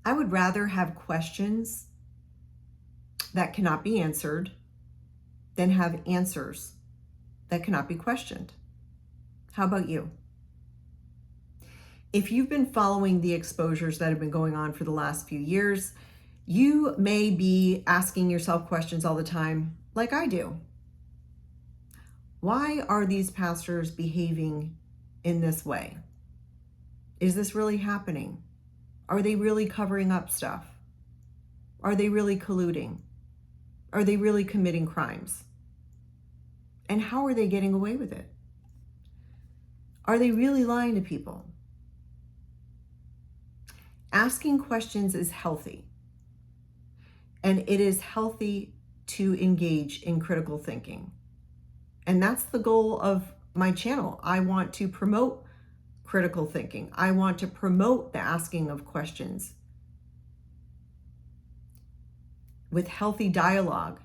I would rather have questions that cannot be answered than have answers that cannot be questioned. How about you? If you've been following the exposures that have been going on for the last few years, you may be asking yourself questions all the time, like I do. Why are these pastors behaving in this way? Is this really happening? Are they really covering up stuff? Are they really colluding? Are they really committing crimes? And how are they getting away with it? Are they really lying to people? Asking questions is healthy. And it is healthy to engage in critical thinking. And that's the goal of my channel. I want to promote critical thinking. I want to promote the asking of questions with healthy dialogue.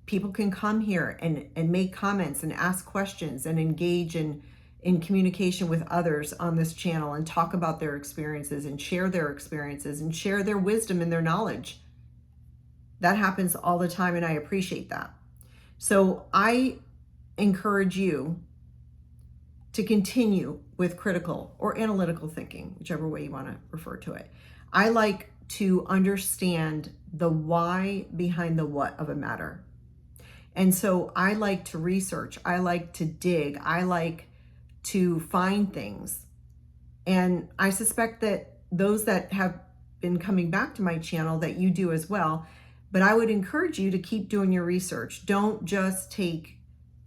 People can come here and make comments and ask questions and engage in communication with others on this channel and talk about their experiences and share their experiences and share their wisdom and their knowledge. That happens all the time, and I appreciate that. So I encourage you to continue with critical or analytical thinking, whichever way you want to refer to it. I like to understand the why behind the what of a matter. And so I like to research, I like to dig, I like to find things. And I suspect that those that have been coming back to my channel, that you do as well. But I would encourage you to keep doing your research. Don't just take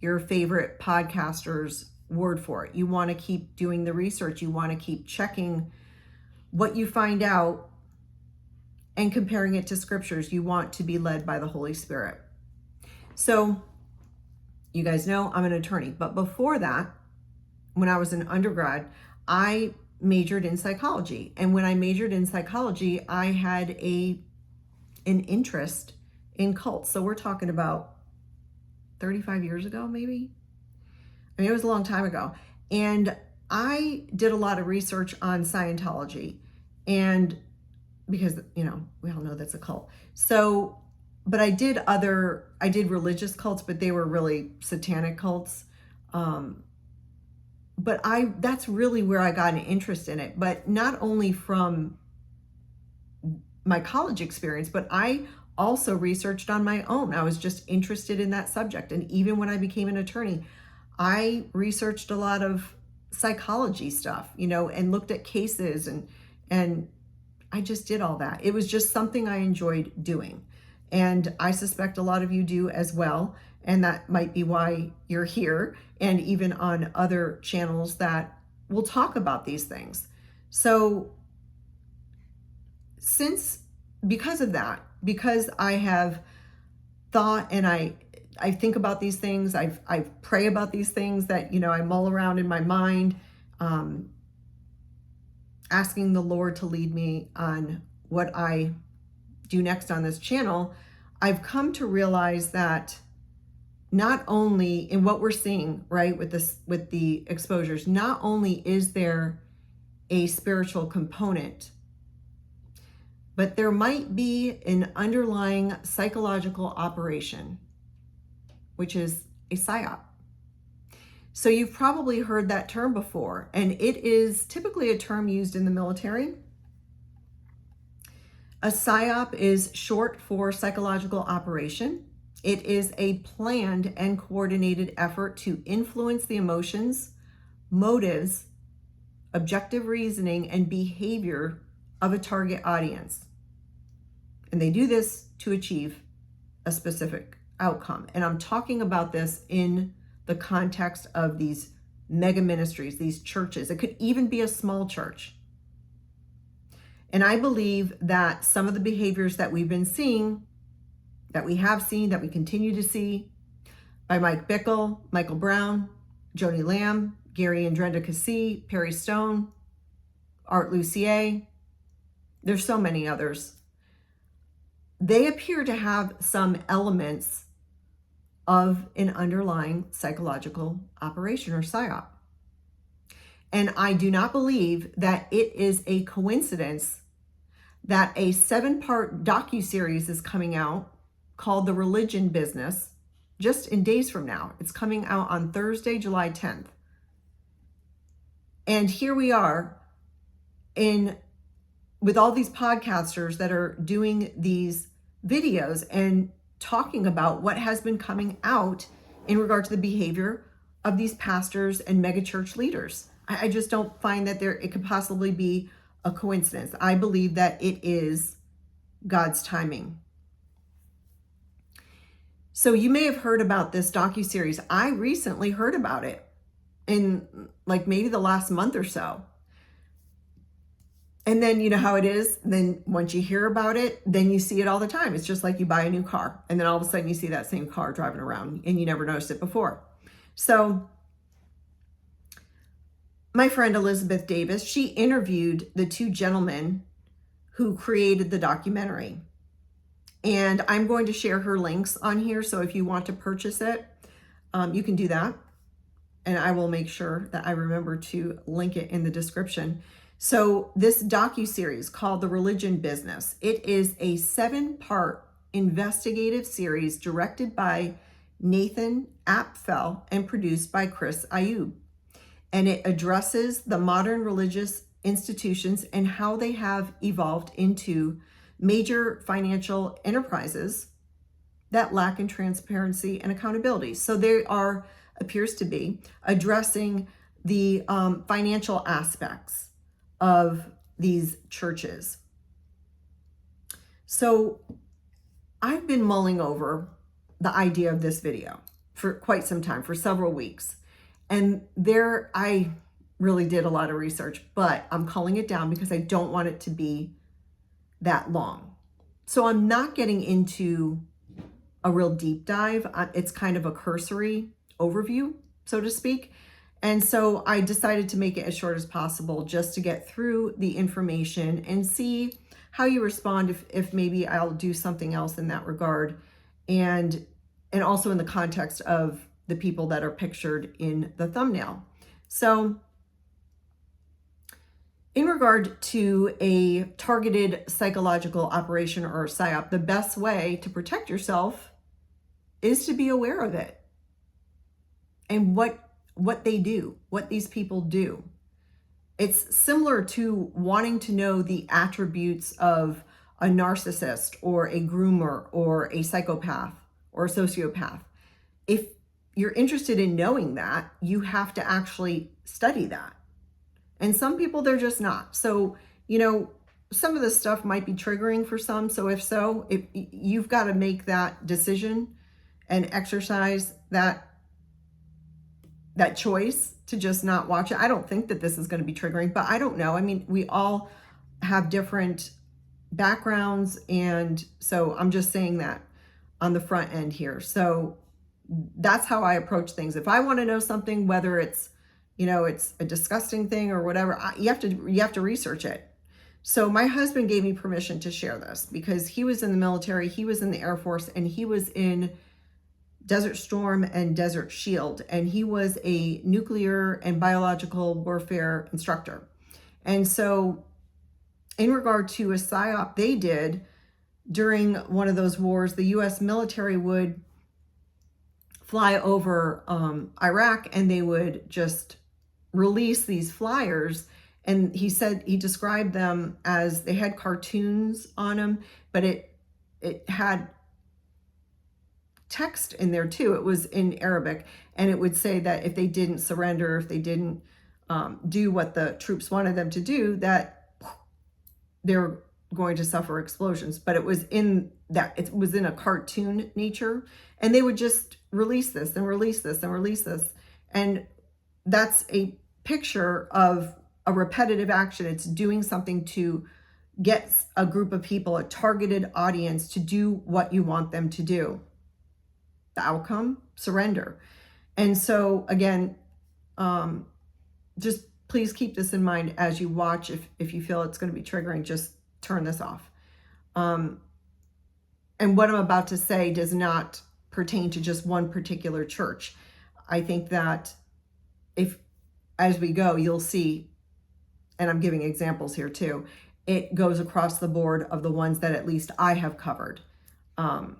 your favorite podcaster's word for it. You want to keep doing the research. You want to keep checking what you find out and comparing it to scriptures. You want to be led by the Holy Spirit. So you guys know I'm an attorney, but before that, when I was an undergrad, I majored in psychology. And when I majored in psychology, I had an interest in cults. So we're talking about 35 years ago, maybe. I mean, it was a long time ago. And I did a lot of research on Scientology, and because, you know, we all know that's a cult. So, but I did religious cults, but they were really satanic cults. But that's really where I got an interest in it. But not only from my college experience, but I also researched on my own. I was just interested in that subject. And even when I became an attorney, I researched a lot of psychology stuff, you know, and looked at cases, and I just did all that. It was just something I enjoyed doing. And I suspect a lot of you do as well. And that might be why you're here, and even on other channels that will talk about these things. So because of that, because I have thought and I think about these things, I pray about these things that, you know, I mull around in my mind, asking the Lord to lead me on what I do next on this channel, I've come to realize that not only in what we're seeing, right, with the exposures, not only is there a spiritual component, but there might be an underlying psychological operation, which is a psyop. So you've probably heard that term before, and it is typically a term used in the military. A psyop is short for psychological operation. It is a planned and coordinated effort to influence the emotions, motives, objective reasoning, and behavior of a target audience. And they do this to achieve a specific outcome. And I'm talking about this in the context of these mega ministries, these churches. It could even be a small church. And I believe that some of the behaviors that we've been seeing, that we have seen, that we continue to see by Mike Bickle, Michael Brown, Joni Lamb, Gary and Brenda Cassie, Perry Stone, Art Lucier, there's so many others. They appear to have some elements of an underlying psychological operation or psyop. And I do not believe that it is a coincidence that a 7-part docuseries is coming out called The Religion Business, just in days from now. It's coming out on Thursday, July 10th. And here we are with all these podcasters that are doing these videos and talking about what has been coming out in regard to the behavior of these pastors and megachurch leaders. I just don't find that it could possibly be a coincidence. I believe that it is God's timing. So you may have heard about this docuseries. I recently heard about it in like maybe the last month or so. And then you know how it is. Then once you hear about it, then you see it all the time. It's just like you buy a new car and then all of a sudden you see that same car driving around and you never noticed it before. So my friend Elizabeth Davis, she interviewed the 2 gentlemen who created the documentary. And I'm going to share her links on here. So if you want to purchase it, you can do that. And I will make sure that I remember to link it in the description. So this docuseries called The Religion Business, it is a 7-part investigative series directed by Nathan Apfel and produced by Chris Ayub. And it addresses the modern religious institutions and how they have evolved into major financial enterprises that lack in transparency and accountability. So they appears to be addressing the financial aspects of these churches. So I've been mulling over the idea of this video for quite some time, for several weeks. And I really did a lot of research, but I'm culling it down because I don't want it to be that long. So I'm not getting into a real deep dive. It's kind of a cursory overview, so to speak. And so I decided to make it as short as possible just to get through the information and see how you respond if maybe I'll do something else in that regard. And also in the context of the people that are pictured in the thumbnail. So in regard to a targeted psychological operation or psyop, the best way to protect yourself is to be aware of it and what they do, what these people do. It's similar to wanting to know the attributes of a narcissist or a groomer or a psychopath or a sociopath. If you're interested in knowing that, you have to actually study that. And some people, they're just not. So, some of this stuff might be triggering for some. So if you've got to make that decision and exercise that choice to just not watch it. I don't think that this is going to be triggering, but I don't know. I mean, we all have different backgrounds. And so I'm just saying that on the front end here. So that's how I approach things. If I want to know something, whether it's, it's a disgusting thing or whatever, you have to research it. So my husband gave me permission to share this because he was in the military, he was in the Air Force, and he was in Desert Storm and Desert Shield, and he was a nuclear and biological warfare instructor. And so in regard to a psyop they did during one of those wars, the U.S. military would fly over Iraq and they would just release these flyers. And he described them as they had cartoons on them, but it had text in there too. It was in Arabic, and it would say that if they didn't surrender, if they didn't do what the troops wanted them to do, that they're going to suffer explosions. But it was in a cartoon nature, and they would just release this and release this and release this. And that's a picture of a repetitive action. It's doing something to get a group of people, a targeted audience, to do what you want them to do. The outcome, surrender. And so again, just please keep this in mind as you watch. If you feel it's going to be triggering, just turn this off. And what I'm about to say does not pertain to just one particular church. I think that as we go, you'll see, and I'm giving examples here too, it goes across the board of the ones that at least I have covered on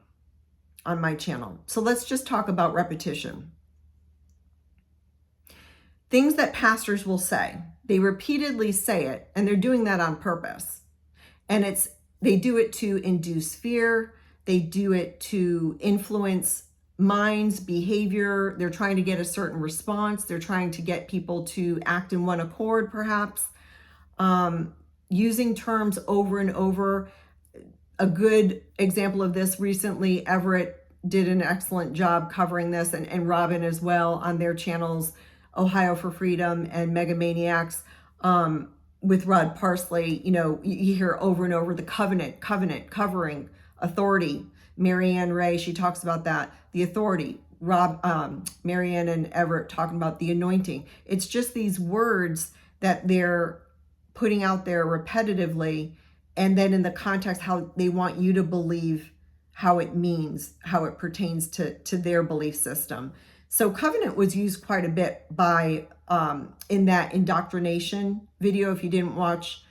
my channel. So let's just talk about repetition. Things that pastors will say, they repeatedly say it, and they're doing that on purpose. And they do it to induce fear. They do it to influence minds, behavior. They're trying to get a certain response. They're trying to get people to act in one accord, perhaps. Using terms over and over. A good example of this recently, Everett did an excellent job covering this, and Robin as well on their channels, Ohio for Freedom and Megamaniacs, with Rod Parsley. You know, you hear over and over the covenant, covering, authority. Marianne Ray, she talks about that, the authority. Marianne and Everett talking about the anointing. It's just these words that they're putting out there repetitively, and then in the context how they want you to believe how it means, how it pertains to their belief system. So covenant was used quite a bit by in that Indoctrination video. If you didn't watch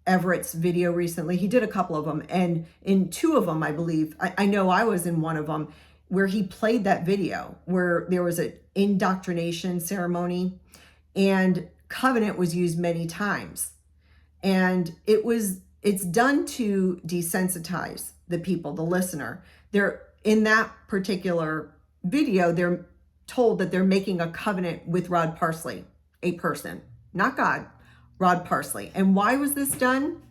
Everett's video recently, he did a couple of them, and in two of them, I believe, I know I was in one of them, where he played that video where there was an indoctrination ceremony, and covenant was used many times. And it's done to desensitize the people, the listener. They're in that particular video, they're told that they're making a covenant with Rod Parsley, a person, not God, Rod Parsley. And why was this done?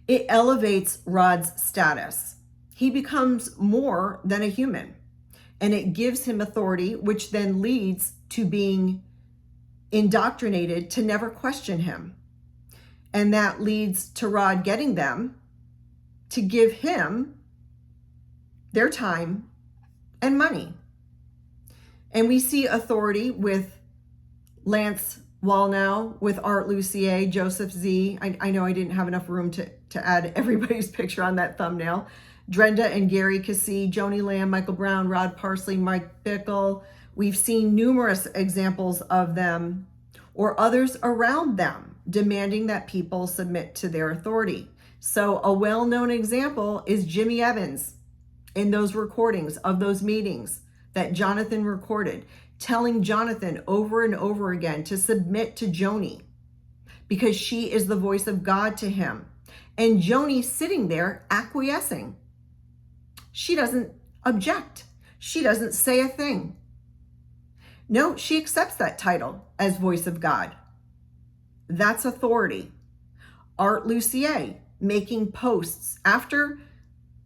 It elevates Rod's status. He becomes more than a human, and it gives him authority, which then leads to being indoctrinated to never question him. And that leads to Rod getting them to give him their time and money. And we see authority with Lance Wallnau, with Art Lucier, Joseph Z. I know I didn't have enough room to add everybody's picture on that thumbnail. Drenda and Gary Cassie, Joni Lamb, Michael Brown, Rod Parsley, Mike Bickle. We've seen numerous examples of them or others around them demanding that people submit to their authority. So a well-known example is Jimmy Evans in those recordings of those meetings that Jonathan recorded, telling Jonathan over and over again to submit to Joni because she is the voice of God to him. And Joni sitting there acquiescing. She doesn't object. She doesn't say a thing. No, she accepts that title as voice of God. That's authority. Art Lucier making posts after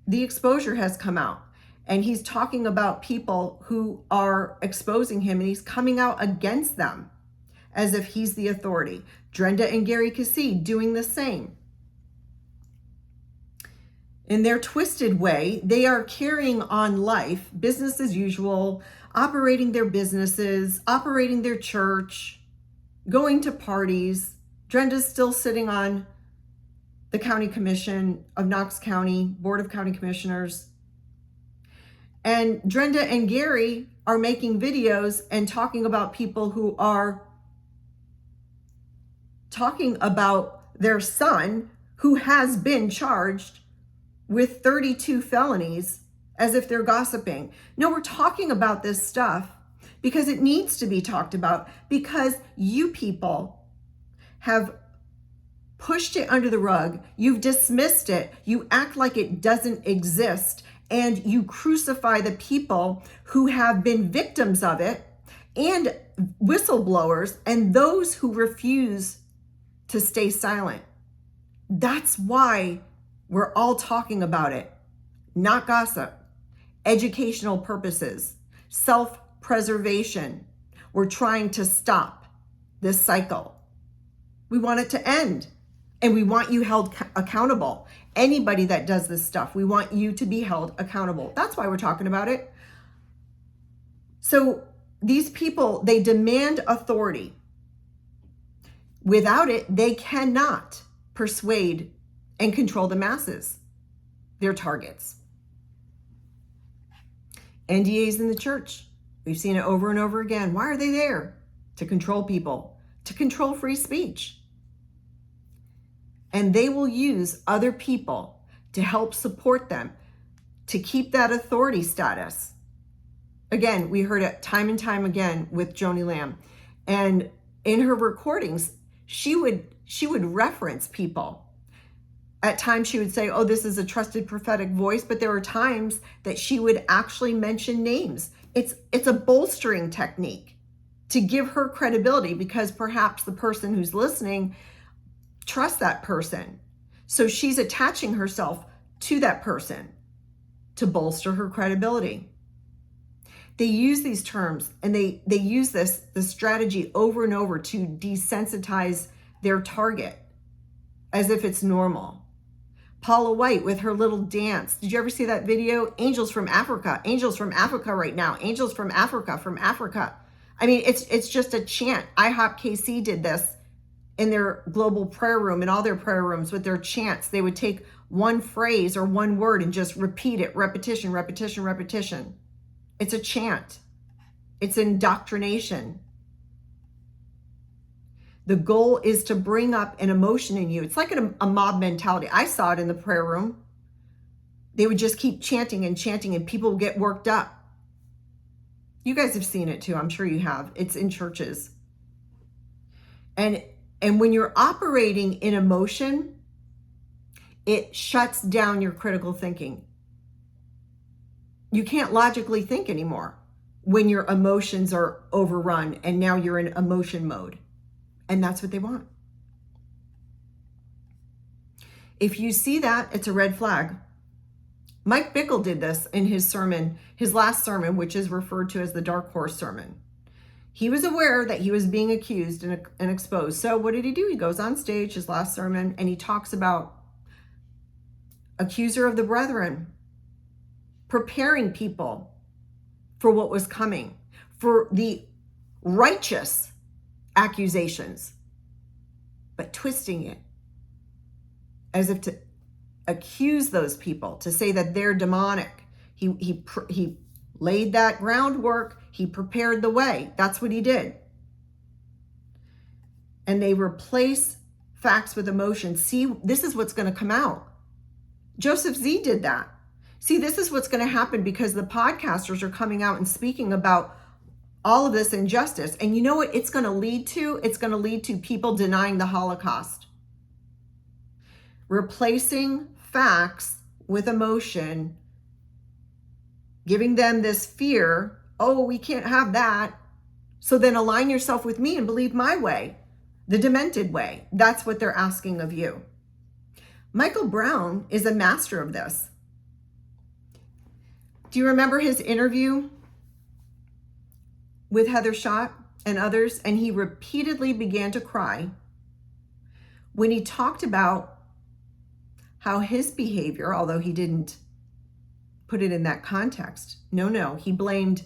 the exposure has come out, and he's talking about people who are exposing him, and he's coming out against them as if he's the authority. Drenda and Gary Cassie doing the same. In their twisted way, they are carrying on life, business as usual, operating their businesses, operating their church, going to parties. Drenda's still sitting on the county commission of Knox County, Board of County Commissioners. And Drenda and Gary are making videos and talking about people who are talking about their son who has been charged with 32 felonies as if they're gossiping. No, we're talking about this stuff because it needs to be talked about, because you people have pushed it under the rug. You've dismissed it. You act like it doesn't exist, and you crucify the people who have been victims of it, and whistleblowers, and those who refuse to stay silent. That's why we're all talking about it. Not gossip. Educational purposes. Self-preservation. We're trying to stop this cycle. We want it to end. And we want you held accountable. Anybody that does this stuff, we want you to be held accountable. That's why we're talking about it. So these people, they demand authority. Without it, they cannot persuade and control the masses, their targets. NDAs in the church. We've seen it over and over again. Why are they there? To control people, to control free speech. And they will use other people to help support them, to keep that authority status. Again, we heard it time and time again with Joni Lamb. And in her recordings, she would reference people. At times she would say, oh, this is a trusted prophetic voice, but there were times that she would actually mention names. It's a bolstering technique to give her credibility, because perhaps the person who's listening trusts that person. So she's attaching herself to that person to bolster her credibility. They use these terms, and they use the strategy over and over to desensitize their target as if it's normal. Paula White with her little dance. Did you ever see that video? Angels from Africa. Angels from Africa right now. Angels from Africa. I mean, it's just a chant. IHOP KC did this in their global prayer room, in all their prayer rooms with their chants. They would take one phrase or one word and just repeat it. Repetition. It's a chant. It's indoctrination. The goal is to bring up an emotion in you. It's like a mob mentality. I saw it in the prayer room. They would just keep chanting and people would get worked up. You guys have seen it too. I'm sure you have. It's in churches. And when you're operating in emotion, it shuts down your critical thinking. You can't logically think anymore when your emotions are overrun and now you're in emotion mode. And that's what they want. If you see that, it's a red flag. Mike Bickle did this in his sermon, his last sermon, which is referred to as the Dark Horse Sermon. He was aware that he was being accused and exposed. So what did he do? He goes on stage, his last sermon, and he talks about accuser of the brethren, preparing people for what was coming, for the righteous accusations, but twisting it as if to accuse those people, to say that they're demonic. He laid that groundwork. He prepared the way. That's what he did. And they replace facts with emotions. See, this is what's going to come out. Joseph Z did that. See, this is what's going to happen because the podcasters are coming out and speaking about all of this injustice. And you know what it's going to lead to? It's going to lead to people denying the Holocaust. Replacing facts with emotion, giving them this fear. Oh, we can't have that. So then align yourself with me and believe my way, the demented way. That's what they're asking of you. Michael Brown is a master of this. Do you remember his interview with Heather Schott and others? And he repeatedly began to cry when he talked about how his behavior, although he didn't put it in that context, no, he blamed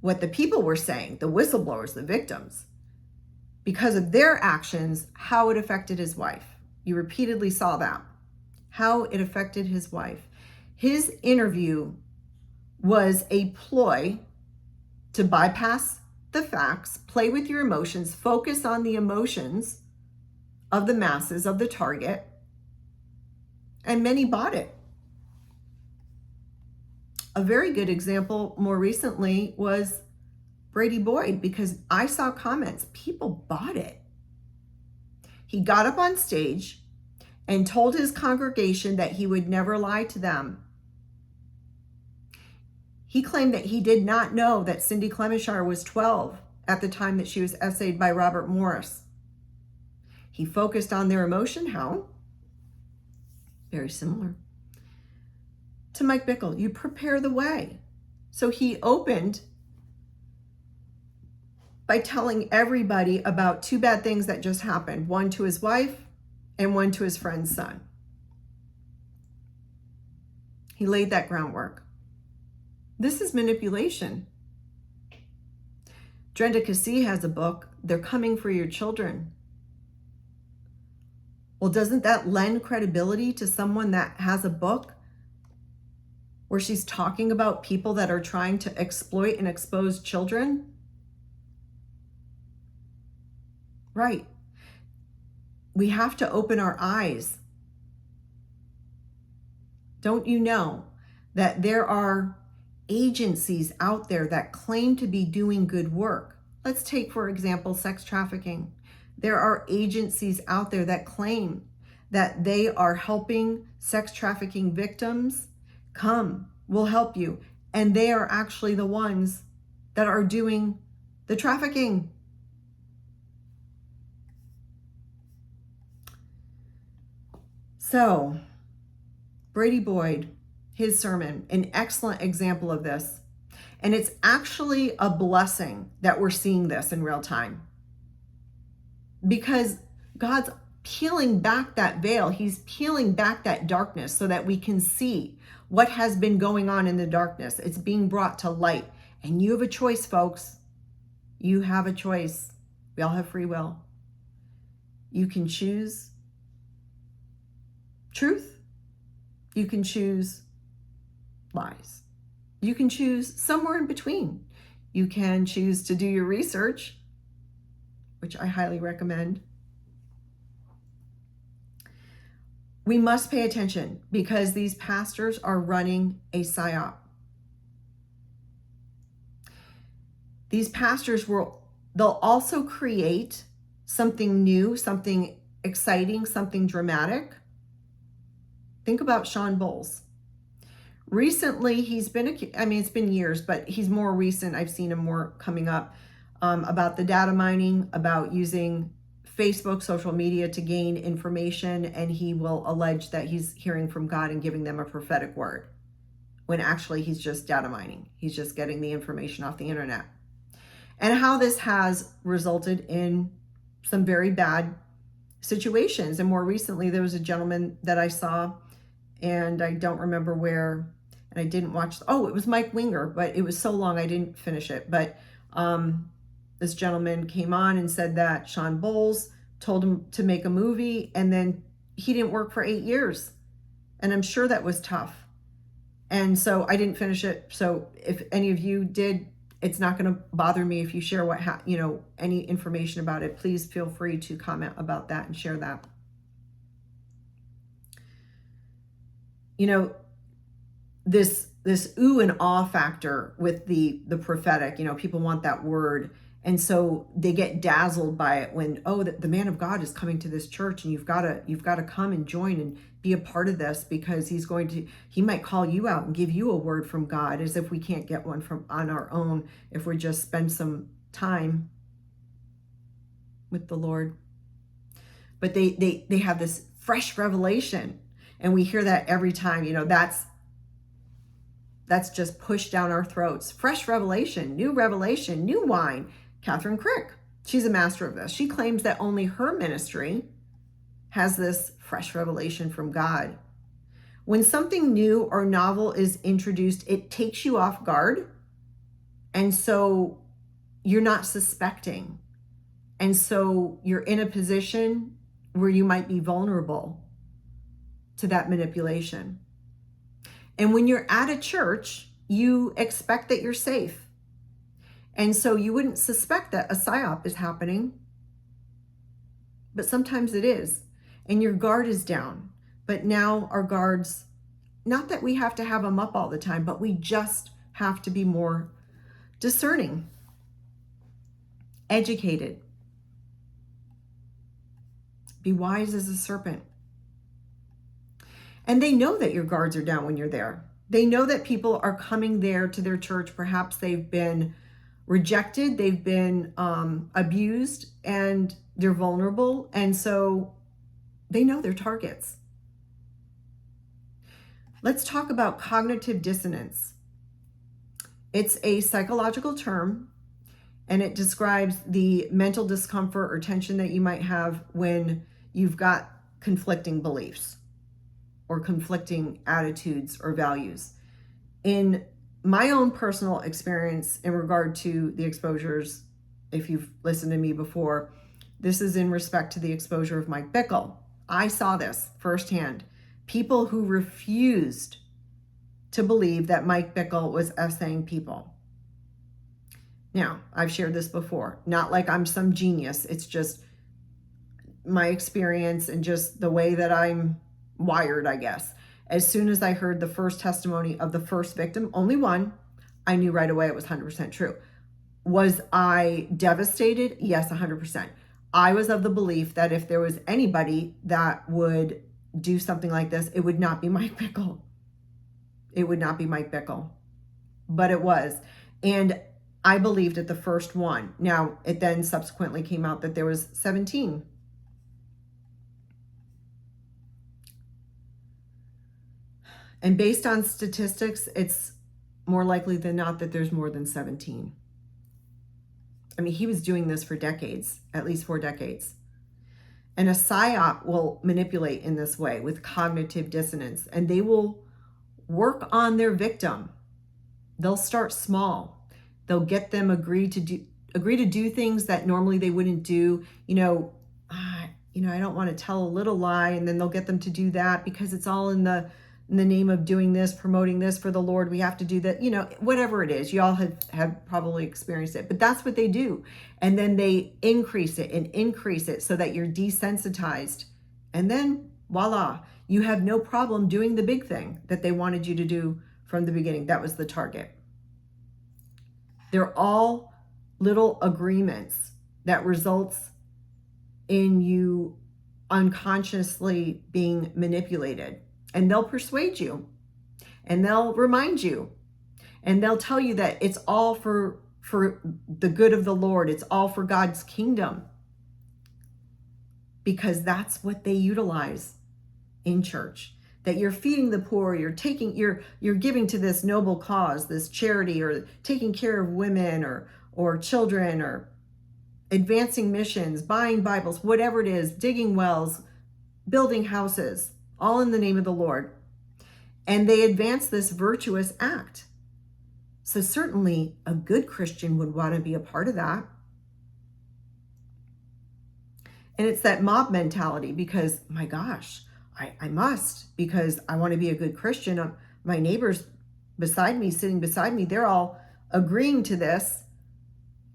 what the people were saying, the whistleblowers, the victims, because of their actions, how it affected his wife. You repeatedly saw that, how it affected his wife. His interview was a ploy to bypass the facts, play with your emotions, focus on the emotions of the masses, of the target, and many bought it. A very good example more recently was Brady Boyd, because I saw comments, people bought it. He got up on stage and told his congregation that he would never lie to them. He claimed that he did not know that Cindy Clemenshire was 12 at the time that she was essayed by Robert Morris. He focused on their emotion. How? Very similar to Mike Bickle. You prepare the way. So he opened by telling everybody about two bad things that just happened, one to his wife and one to his friend's son. He laid that groundwork. This is manipulation. Drenda Cassie has a book, They're Coming for Your Children. Well, doesn't that lend credibility to someone that has a book where she's talking about people that are trying to exploit and expose children? Right. we have to open our eyes. Don't you know that there are agencies out there that claim to be doing good work? Let's take, for example, sex trafficking. There are agencies out there that claim that they are helping sex trafficking victims. Come, we'll help you. And they are actually the ones that are doing the trafficking. So, Brady Boyd, his sermon, an excellent example of this. And it's actually a blessing that we're seeing this in real time, because God's peeling back that veil. He's peeling back that darkness so that we can see what has been going on in the darkness. It's being brought to light. And you have a choice, folks. You have a choice. We all have free will. You can choose truth. You can choose lies. You can choose somewhere in between. You can choose to do your research, which I highly recommend. We must pay attention because these pastors are running a psyop. These pastors they'll also create something new, something exciting, something dramatic. Think about Sean Bowles. Recently, he's been, it's been years, but he's more recent. I've seen him more coming up about the data mining, about using Facebook, social media to gain information, and he will allege that he's hearing from God and giving them a prophetic word, when actually he's just data mining. He's just getting the information off the internet. And how this has resulted in some very bad situations. And more recently, there was a gentleman that I saw, and I don't remember where, and I didn't watch. It was Mike Winger, but it was so long I didn't finish it. But this gentleman came on and said that Sean Bowles told him to make a movie, and then he didn't work for 8 years. And I'm sure that was tough. And so I didn't finish it. So if any of you did, it's not going to bother me if you share any information about it. Please feel free to comment about that and share that. This ooh and awe factor with the prophetic, people want that word. And so they get dazzled by it when, the man of God is coming to this church, and you've got to come and join and be a part of this, because he might call you out and give you a word from God, as if we can't get one on our own if we just spend some time with the Lord. But they have this fresh revelation, and we hear that every time. That's just pushed down our throats. Fresh revelation, new wine. Catherine Crick, she's a master of this. She claims that only her ministry has this fresh revelation from God. When something new or novel is introduced, it takes you off guard. And so you're not suspecting. And so you're in a position where you might be vulnerable to that manipulation. And when you're at a church, you expect that you're safe. And so you wouldn't suspect that a psyop is happening. But sometimes it is. And your guard is down. But now our guards, not that we have to have them up all the time, but we just have to be more discerning, educated. Be wise as a serpent. And they know that your guards are down when you're there. They know that people are coming there to their church. Perhaps they've been rejected, they've been abused, and they're vulnerable. And so they know their targets. Let's talk about cognitive dissonance. It's a psychological term, and it describes the mental discomfort or tension that you might have when you've got conflicting beliefs or conflicting attitudes or values. In my own personal experience in regard to the exposures, if you've listened to me before, this is in respect to the exposure of Mike Bickle. I saw this firsthand. People who refused to believe that Mike Bickle was essaying people. Now, I've shared this before. Not like I'm some genius. It's just my experience and just the way that I'm wired, I guess. As soon as I heard the first testimony of the first victim, only one, I knew right away it was 100% true. Was I devastated? Yes, 100%. I was of the belief that if there was anybody that would do something like this, it would not be Mike Bickle. It would not be Mike Bickle. But it was. And I believed at the first one. Now, it then subsequently came out that there was 17. And based on statistics, it's more likely than not that there's more than 17. I mean, he was doing this for decades, at least 4 decades. And a psyop will manipulate in this way with cognitive dissonance, and they will work on their victim. They'll start small. They'll get them agree to do things that normally they wouldn't do. I don't want to tell a little lie, and then they'll get them to do that because it's all in the name of doing this, promoting this for the Lord. We have to do that, whatever it is. You all have probably experienced it, but that's what they do. And then they increase it so that you're desensitized. And then voila, you have no problem doing the big thing that they wanted you to do from the beginning. That was the target. They're all little agreements that results in you unconsciously being manipulated. And they'll persuade you, and they'll remind you, and they'll tell you that it's all for the good of the Lord. It's all for God's kingdom, because that's what they utilize in church. That you're feeding the poor, you're giving to this noble cause, this charity, or taking care of women or children, or advancing missions, buying Bibles, whatever it is, digging wells, building houses, all in the name of the Lord. And they advance this virtuous act. So certainly a good Christian would want to be a part of that. And it's that mob mentality, because my gosh, I must, because I want to be a good Christian. My neighbors sitting beside me, they're all agreeing to this,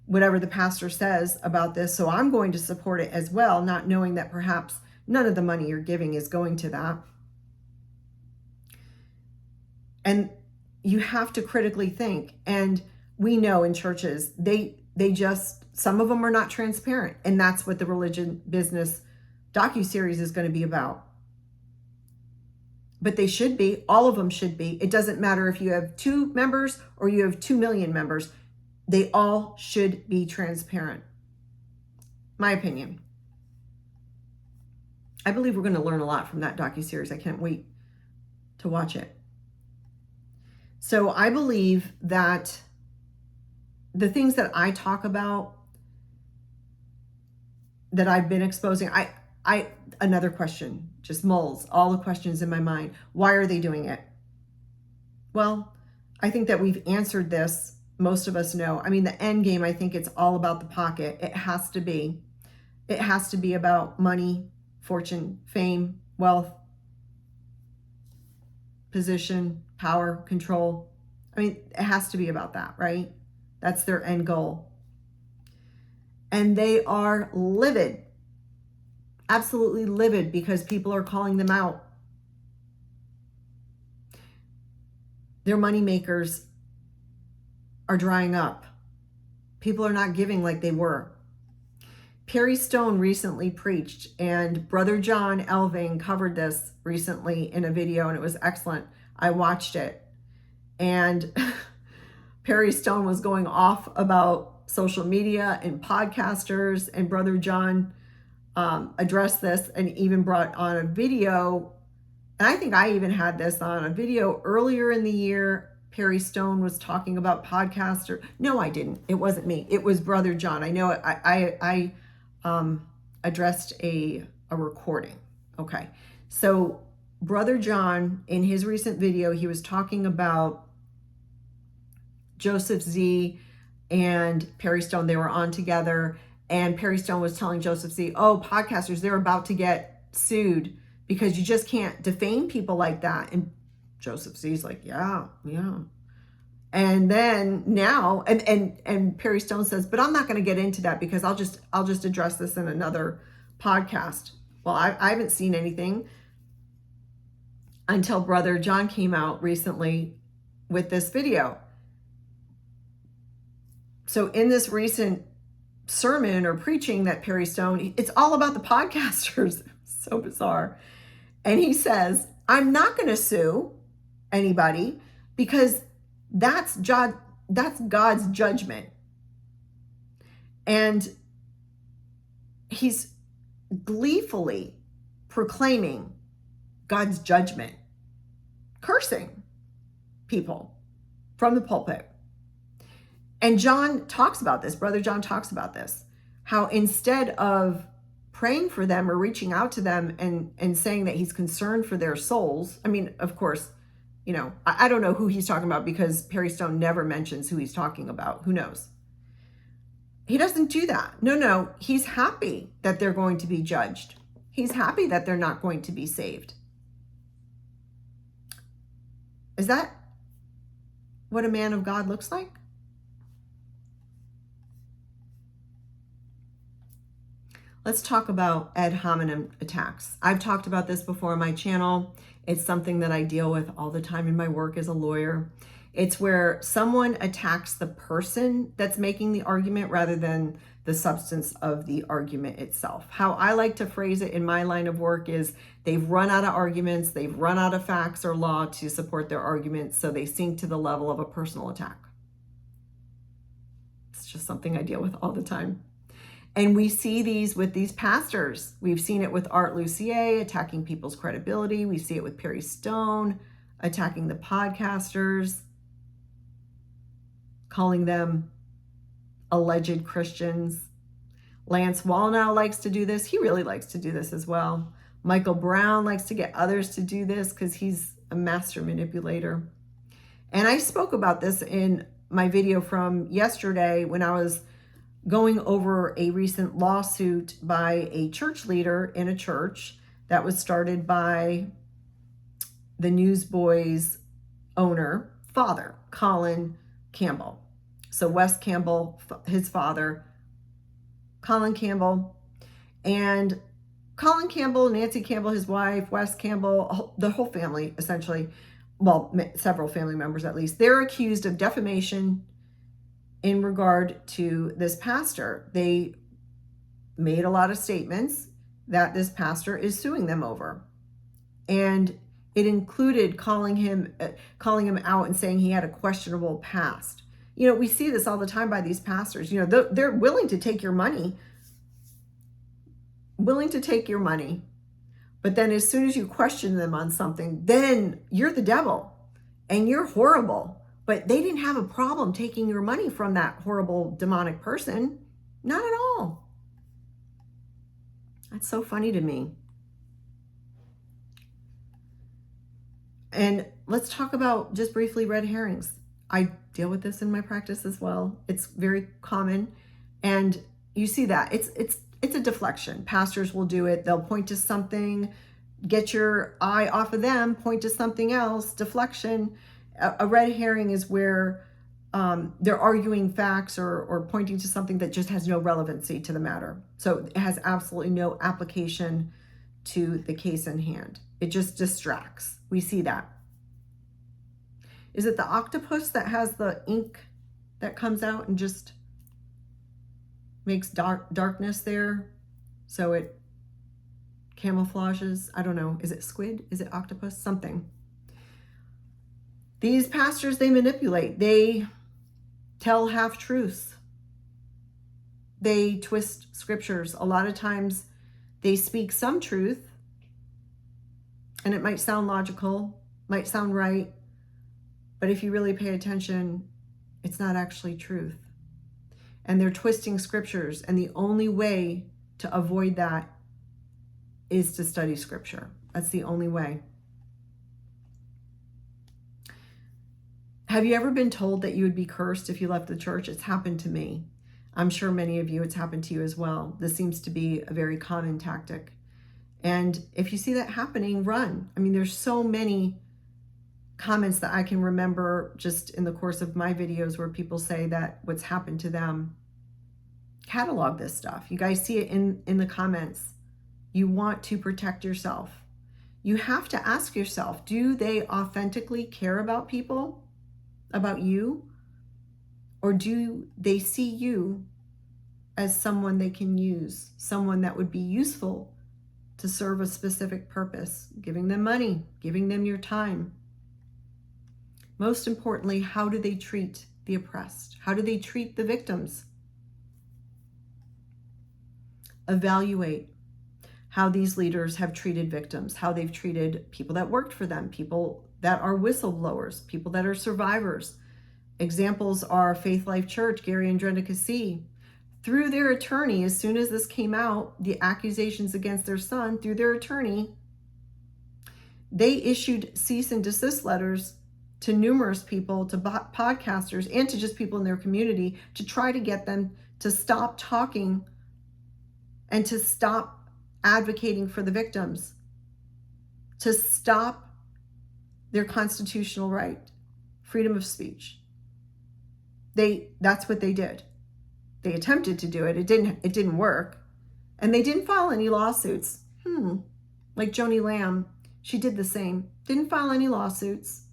whatever the pastor says about this. So I'm going to support it as well, not knowing that perhaps none of the money you're giving is going to that. And you have to critically think. And we know in churches, some of them are not transparent. And that's what the religion business docuseries is going to be about. But they should be. All of them should be. It doesn't matter if you have 2 members or you have 2 million members. They all should be transparent. My opinion. I believe we're going to learn a lot from that docuseries. I can't wait to watch it. So I believe that the things that I talk about, that I've been exposing, another question just mulls all the questions in my mind. Why are they doing it? Well, I think that we've answered this. Most of us know. I mean, the end game, I think it's all about the pocket. It has to be. It has to be about money, fortune, fame, wealth, position, power, control. I mean, it has to be about that, right? That's their end goal. And they are livid, absolutely livid, because people are calling them out. Their money makers are drying up. People are not giving like they were. Perry Stone recently preached, and Brother John Elving covered this recently in a video, and it was excellent. I watched it. And Perry Stone was going off about social media and podcasters, and Brother John addressed this and even brought on a video. And I think I even had this on a video earlier in the year. Perry Stone was talking about podcaster. No, I didn't. It wasn't me. It was Brother John. I know I addressed a recording. Okay. So Brother John, in his recent video, he was talking about Joseph Z and Perry Stone. They were on together, and Perry Stone was telling Joseph Z, oh, podcasters, they're about to get sued because you just can't defame people like that. And Joseph Z's like, yeah. And then now, and Perry Stone says, but I'm not going to get into that because I'll just address this in another podcast. Well, I haven't seen anything until Brother John came out recently with this video. So in this recent sermon or preaching that Perry Stone, it's all about the podcasters. So bizarre. And he says, I'm not going to sue anybody because that's God's judgment. And he's gleefully proclaiming God's judgment, cursing people from the pulpit. And John talks about this, Brother John talks about this, how instead of praying for them or reaching out to them and saying that he's concerned for their souls, I mean, of course, you know, I don't know who he's talking about because Perry Stone never mentions who he's talking about. Who knows? He doesn't do that. No, he's happy that they're going to be judged. He's happy that they're not going to be saved. Is that what a man of God looks like? Let's talk about ad hominem attacks. I've talked about this before on my channel. It's something that I deal with all the time in my work as a lawyer. It's where someone attacks the person that's making the argument rather than the substance of the argument itself. How I like to phrase it in my line of work is they've run out of arguments, they've run out of facts or law to support their arguments, so they sink to the level of a personal attack. It's just something I deal with all the time. And we see these with these pastors. We've seen it with Art Lucier attacking people's credibility. We see it with Perry Stone attacking the podcasters, calling them alleged Christians. Lance Wallnau likes to do this. He really likes to do this as well. Michael Brown likes to get others to do this because he's a master manipulator. And I spoke about this in my video from yesterday when I was going over a recent lawsuit by a church leader in a church that was started by the Newsboys owner, father, Colin Campbell. So Wes Campbell, his father, Colin Campbell, and Colin Campbell, Nancy Campbell, his wife, Wes Campbell, the whole family, essentially, well, several family members at least, they're accused of defamation in regard to this pastor. They made a lot of statements that this pastor is suing them over. And it included calling him out and saying he had a questionable past. You know, we see this all the time by these pastors. You know, they're willing to take your money, but then as soon as you question them on something, then you're the devil and you're horrible. But they didn't have a problem taking your money from that horrible demonic person. Not at all. That's so funny to me. And let's talk about just briefly red herrings. I deal with this in my practice as well. It's very common. And you see that. It's a deflection. Pastors will do it. They'll point to something, get your eye off of them, point to something else, deflection. A red herring is where they're arguing facts or pointing to something that just has no relevancy to the matter. So it has absolutely no application to the case in hand. It just distracts. We see that. Is it the octopus that has the ink that comes out and just makes darkness there? So it camouflages. I don't know. Is it squid? Is it octopus? Something. These pastors, they manipulate. They tell half-truths. They twist scriptures. A lot of times they speak some truth, and it might sound logical, might sound right, but if you really pay attention, it's not actually truth. And they're twisting scriptures, and the only way to avoid that is to study scripture. That's the only way. Have you ever been told that you would be cursed if you left the church? It's happened to me. I'm sure many of you, it's happened to you as well. This seems to be a very common tactic. And if you see that happening, run. I mean, there's so many comments that I can remember just in the course of my videos where people say that what's happened to them. Catalog this stuff. You guys see it in the comments. You want to protect yourself. You have to ask yourself, do they authentically care about people, about you? Or do they see you as someone they can use, someone that would be useful to serve a specific purpose, giving them money, giving them your time? Most importantly, how do they treat the oppressed? How do they treat the victims? Evaluate how these leaders have treated victims, how they've treated people that worked for them, people that are whistleblowers, people that are survivors. Examples are Faith Life Church, Gary and Brenda Cassie. Through their attorney, as soon as this came out, the accusations against their son, through their attorney, they issued cease and desist letters to numerous people, to podcasters, and to just people in their community to try to get them to stop talking and to stop advocating for the victims, to stop their constitutional right, freedom of speech. That's what they did. They attempted to do it. It didn't work. And they didn't file any lawsuits. Like Joni Lamb, she did the same. Didn't file any lawsuits.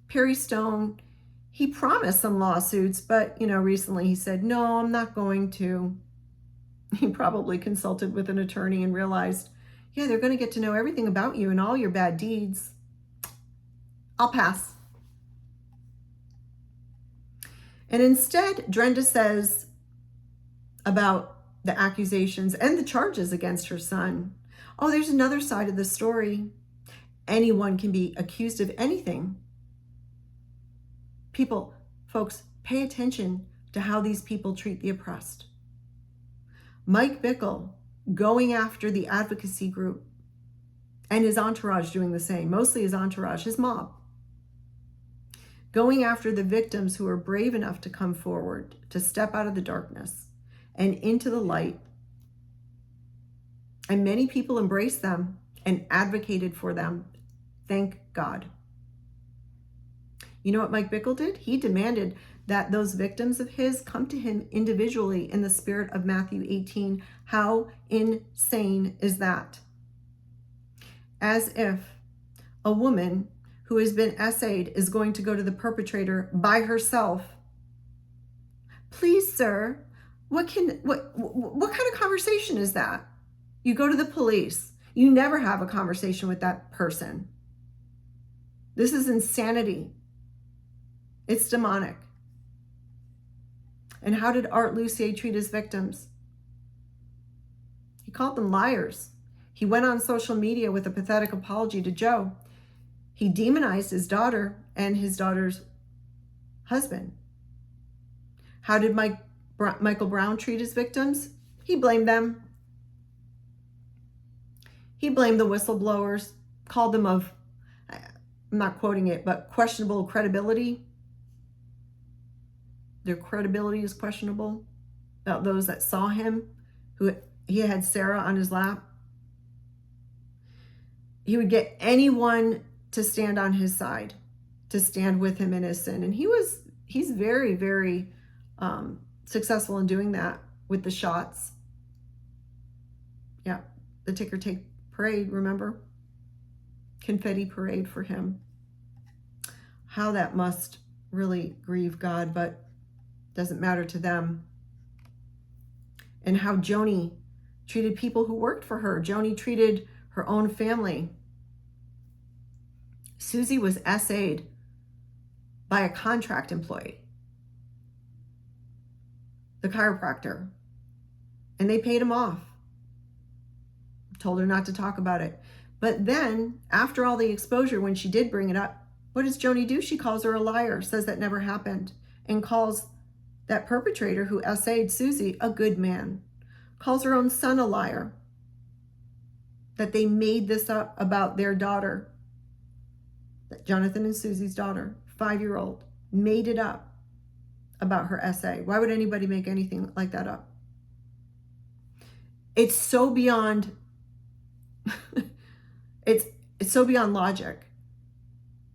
Perry Stone, he promised some lawsuits, but recently he said, no, I'm not going to. He probably consulted with an attorney and realized, yeah, they're going to get to know everything about you and all your bad deeds. I'll pass. And instead, Brenda says about the accusations and the charges against her son, oh, there's another side of the story. Anyone can be accused of anything. Folks, pay attention to how these people treat the oppressed. Mike Bickle going after the advocacy group and his entourage doing the same, mostly his entourage, his mob. Going after the victims who are brave enough to come forward, to step out of the darkness and into the light. And many people embraced them and advocated for them. Thank God. You know what Mike Bickle did? He demanded that those victims of his come to him individually in the spirit of Matthew 18. How insane is that? As if a woman who has been essayed is going to go to the perpetrator by herself. Please, sir, what kind of conversation is that? You go to the police. You never have a conversation with that person. This is insanity. It's demonic. And how did Art Lucier treat his victims? He called them liars. He went on social media with a pathetic apology to Joe. He demonized his daughter and his daughter's husband. How did Michael Brown treat his victims? He blamed them. He blamed the whistleblowers, called them of, I'm not quoting it, but questionable credibility. Their credibility is questionable about those that saw him, who he had Sarah on his lap. He would get anyone to stand on his side, to stand with him in his sin. And he's very, very successful in doing that with the shots. Yeah, the ticker tape parade, remember? Confetti parade for him. How that must really grieve God, but doesn't matter to them. And how Joni treated people who worked for her. Joni treated her own family. Susie was essayed by a contract employee, the chiropractor, and they paid him off. Told her not to talk about it. But then, after all the exposure, when she did bring it up, what does Joni do? She calls her a liar, says that never happened, and calls that perpetrator who essayed Susie a good man. Calls her own son a liar. That they made this up about their daughter. That Jonathan and Susie's daughter, 5-year-old, made it up about her essay. Why would anybody make anything like that up? It's so beyond it's so beyond logic.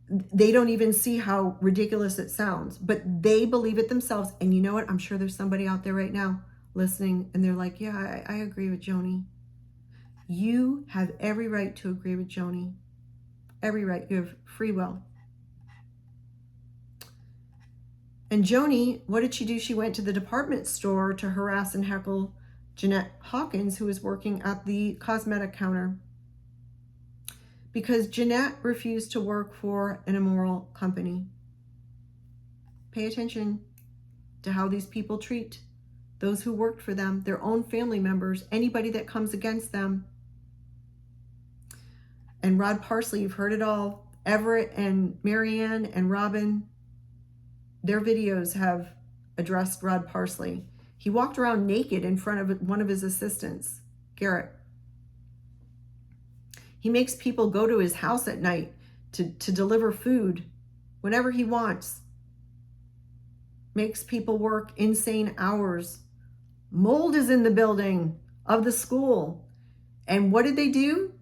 They don't even see how ridiculous it sounds, but they believe it themselves. And you know what? I'm sure there's somebody out there right now listening and they're like, yeah, I agree with Joni. You have every right to agree with Joni. Every right. You have free will. And Joni, what did she do? She went to the department store to harass and heckle Jeanette Hawkins, who was working at the cosmetic counter, because Jeanette refused to work for an immoral company. Pay attention to how these people treat those who worked for them, their own family members, anybody that comes against them. And Rod Parsley, you've heard it all. Everett and Marianne and Robin, their videos have addressed Rod Parsley. He walked around naked in front of one of his assistants, Garrett. He makes people go to his house at night to deliver food whenever he wants. Makes people work insane hours. Mold is in the building of the school. And what did they do?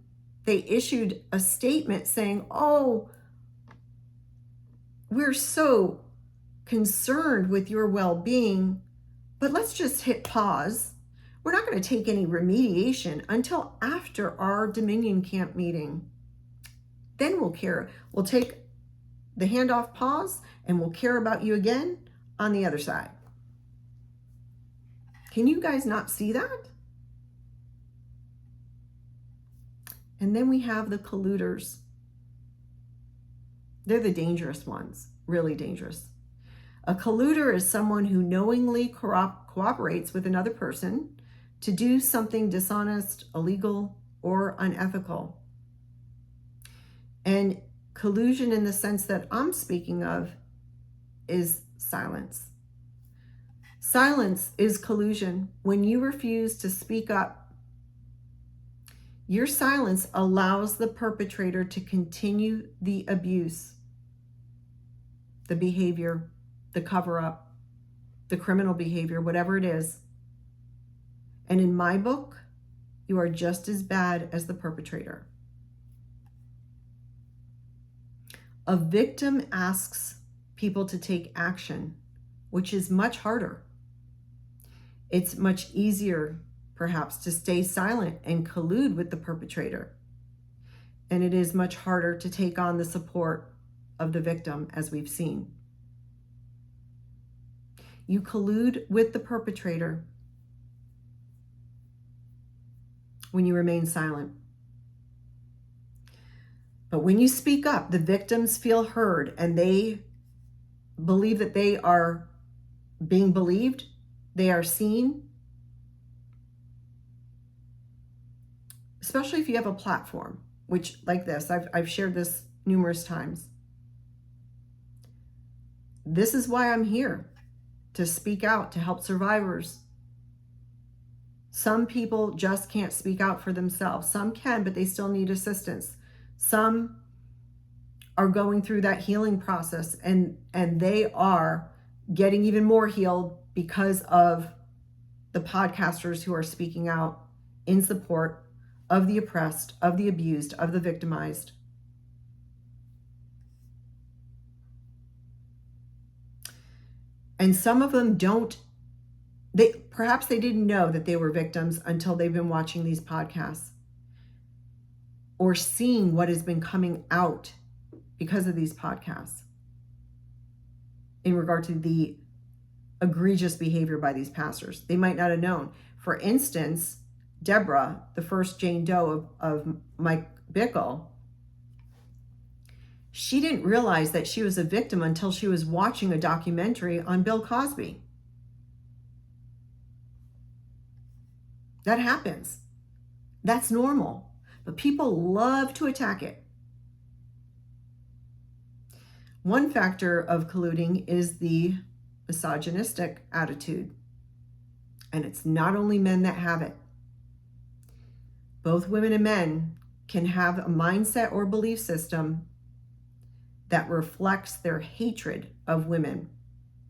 They issued a statement saying, oh, we're so concerned with your well-being, but let's just hit pause. We're not going to take any remediation until after our Dominion Camp meeting. Then we'll care. We'll take the handoff pause and we'll care about you again on the other side. Can you guys not see that? And then we have the colluders. They're the dangerous ones, really dangerous. A colluder is someone who knowingly cooperates with another person to do something dishonest, illegal, or unethical. And collusion, in the sense that I'm speaking of, is silence. Silence is collusion. When you refuse to speak up, your silence allows the perpetrator to continue the abuse, the behavior, the cover-up, the criminal behavior, whatever it is. And in my book, you are just as bad as the perpetrator. A victim asks people to take action, which is much harder. It's much easier, perhaps, to stay silent and collude with the perpetrator. And it is much harder to take on the support of the victim, as we've seen. You collude with the perpetrator when you remain silent. But when you speak up, the victims feel heard and they believe that they are being believed, they are seen. Especially if you have a platform, which, like this, I've shared this numerous times. This is why I'm here, to speak out, to help survivors. Some people just can't speak out for themselves. Some can, but they still need assistance. Some are going through that healing process and they are getting even more healed because of the podcasters who are speaking out in support of the oppressed, of the abused, of the victimized. And some of them perhaps they didn't know that they were victims until they've been watching these podcasts or seeing what has been coming out because of these podcasts in regard to the egregious behavior by these pastors. They might not have known. For instance, Deborah, the first Jane Doe of Mike Bickle, she didn't realize that she was a victim until she was watching a documentary on Bill Cosby. That happens. That's normal. But people love to attack it. One factor of colluding is the misogynistic attitude. And it's not only men that have it. Both women and men can have a mindset or belief system that reflects their hatred of women,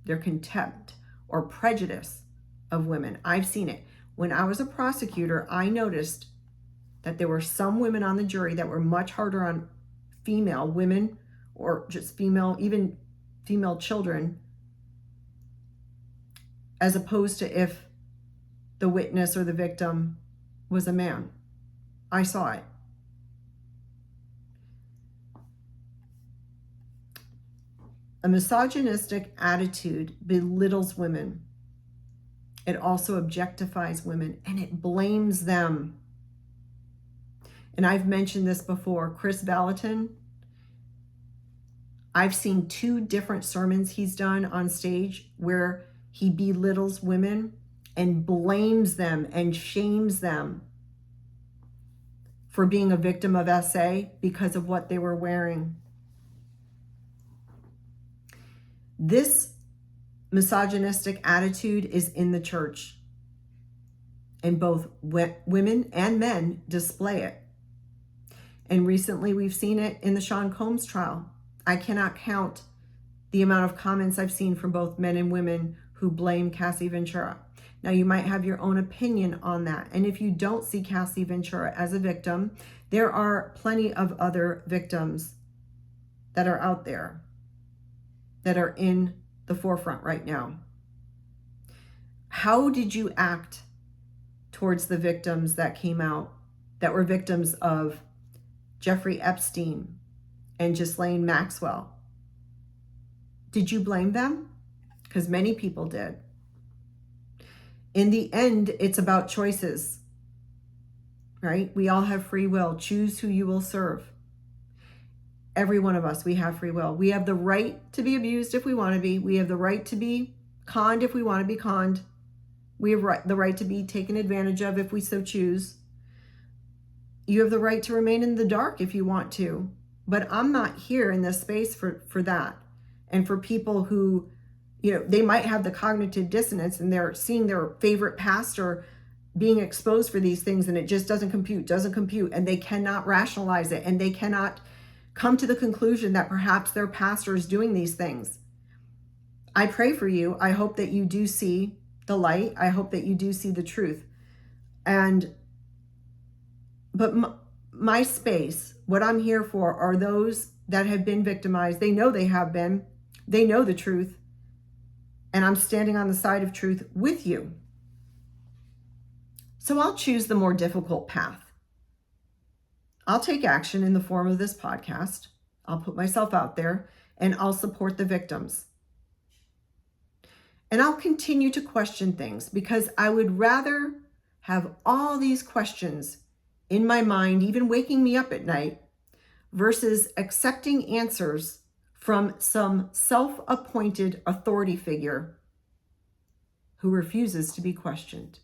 their contempt or prejudice of women. I've seen it. When I was a prosecutor, I noticed that there were some women on the jury that were much harder on female women or just female, even female children, as opposed to if the witness or the victim was a man. I saw it. A misogynistic attitude belittles women. It also objectifies women, and it blames them. And I've mentioned this before. Chris Valentin, I've seen 2 different sermons he's done on stage where he belittles women and blames them and shames them for being a victim of SA because of what they were wearing. This misogynistic attitude is in the church, and both women and men display it. And recently we've seen it in the Sean Combs trial. I cannot count the amount of comments I've seen from both men and women who blame Cassie Ventura. Now, you might have your own opinion on that. And if you don't see Cassie Ventura as a victim, there are plenty of other victims that are out there that are in the forefront right now. How did you act towards the victims that came out that were victims of Jeffrey Epstein and Ghislaine Maxwell? Did you blame them? Because many people did. In the end, it's about choices, right? We all have free will. Choose who you will serve. Every one of us, we have free will. We have the right to be abused if we want to be. We have the right to be conned if we want to be conned. We have the right to be taken advantage of if we so choose. You have the right to remain in the dark if you want to. But I'm not here in this space for that. And for people who, they might have the cognitive dissonance and they're seeing their favorite pastor being exposed for these things and it just doesn't compute, and they cannot rationalize it, and they cannot come to the conclusion that perhaps their pastor is doing these things. I pray for you. I hope that you do see the light. I hope that you do see the truth. But my space, what I'm here for, are those that have been victimized. They know they have been. They know the truth. And I'm standing on the side of truth with you. So I'll choose the more difficult path. I'll take action in the form of this podcast. I'll put myself out there and I'll support the victims. And I'll continue to question things because I would rather have all these questions in my mind, even waking me up at night, versus accepting answers from some self-appointed authority figure who refuses to be questioned.